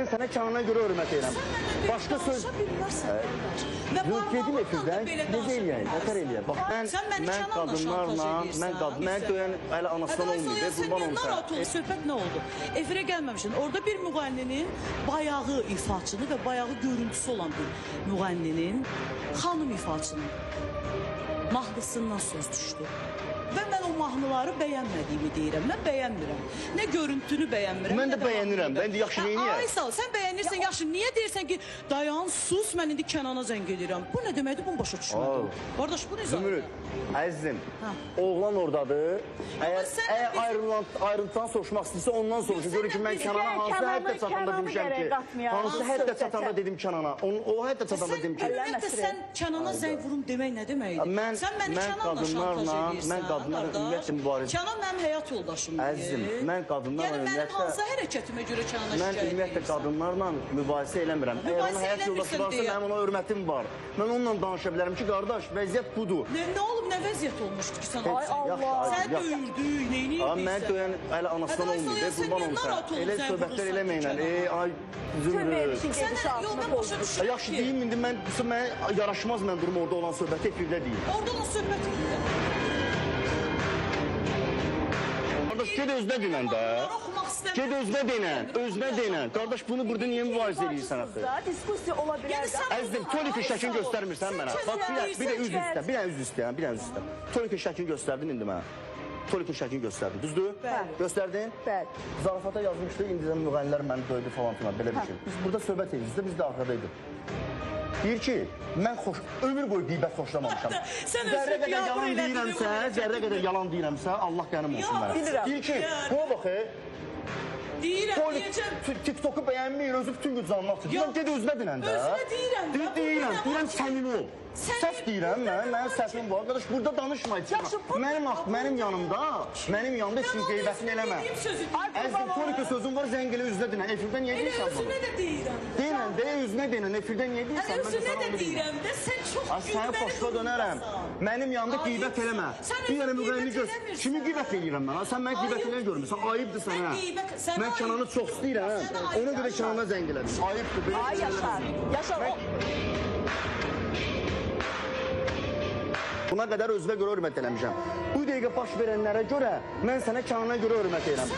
mən sənə kanına görə hörmət edirəm. Başqa söz... Yox, gedim efirdən, necə eləyək, nətər eləyək? Bax, mən qadınlarla, mən döyən hələ anasından olmayıb, qurban olmuşam. Söhbət nə oldu? Efirə gəlməmişsin. Orada bir müğənninin bayağı ifaçını və bayağı görüntüsü olan bir müğənninin xanım ifaçının mahnısından söz düşdü. Və mən o mahnıları bəyənmədiyimi deyirəm. Mən bəyənmirəm. Nə görüntünü bəyənmirəm. Mən də bəyənirəm. Ben de yaxşı neyini Ay sağ ol, sən bəyənirsən yaxşı. Niyə deyirsən ki, dayan, sus, mən indi Kənana zəng edirəm. Bu nə deməkdir, bunu başa düşmədim. Qardaş, bu ne Zümrüt, əzizim, oğlan oradadır. Əgər ayrıntıdan soruşmaq istəyirsə, ondan soruşur. Görür ki, mən Kənana hansı həddə çatanda demişəm ki, hansı həddə çatanda dedim Kənana. O həddə çatanda dedim ki... Əlbəttə, sən Kənana zəng vurum demək nə deməkdir? Sən məni Kənanla şantaj edirsən. Kənan mənim həyat yoldaşımdır. Əzizim, mən qadınlarla ümumiyyətlə... Yəni mənim hansı hərəkətimə görə Kənana şikayət edirsən? Mən ümumiyyətlə qadınlarla mübahisə eləmirəm. Əgər onun həyat yoldaşı varsa, mənim ona hörmətim var. Mən onunla danışa bilərəm ki, qardaş, vəziyyət budur. Nə olub, nə vəziyyət olmuşdu ki, sən? Ay Allah! Sən döyürdün, neyini yediysən? Mən döyən hələ anasından olmayıb, qurban olmuşam. Elə söhbətlər eləməyinlə. Ay, Zümrüt. Yaxşı deyim, indi mənə yaraşmaz mən durum orada olan söhbəti efirdə deyim. Orada olan söhbət deyil. Qardaş, ged özünə dinən də. Ged özünə dinən. Qardaş, bunu burada niyə mübarizə edirsən axı? Diskusiya ola bilər. Əzizim, tolik şəkil göstərmirsən mənə. Bax, bir də üz üstə. Tolik şəkil göstərdin indi mənə. Tolik şəkil göstərdin, düzdür? Bəli. Göstərdin? Bəli. Zarafata yazmışdı, indidən müğənnilər məni döydü falan filan, belə bir şey. Biz burada söhbət edirik, biz də arxadaydık. Deyir ki, mən ömür boyu qeybət xoşlamamışam. Zərrə qədər yalan deyirəmsə, Allah qənim olsun mənə. Deyir ki, buna baxı. Deyirəm. TikTok'u bəyənməyir, özü bütün gün canını atır. Deyirəm, ged özünə dinən də. Özünə deyirəm. Deyirəm, səmimi ol. Səhv deyirəm, mənim səhvim var. Qardaş, burada danışmayın. Mənim yanımda heç kim qeybətini eləmə. Əzizim, Tolikə sözüm var, zəng elə üzünə dinən. Efirdən niyə deyirsən bunu? Özünə də deyirəm. Deyirəm, özünə dinən. Efirdən niyə deyirsən? Özünə də deyirəm də, sən çox Səni başqa dönərəm. Mənim yanımda qeybət eləmə. Bir dənə müğənni gör. Kimi qeybət eləyirəm mən? Sən mən qeybət eləyən görmürsən. Ayıbdır sənə. Mən Kənanı çox istəyirəm. Ona görə Kənana zəng elədim. Ayıbdır. Ay Yaşar. Buna qədər özünə görə hörmət eləmişəm. Bu dəqiqə baş verənlərə görə mən sənə Kənana görə hörmət edirəm.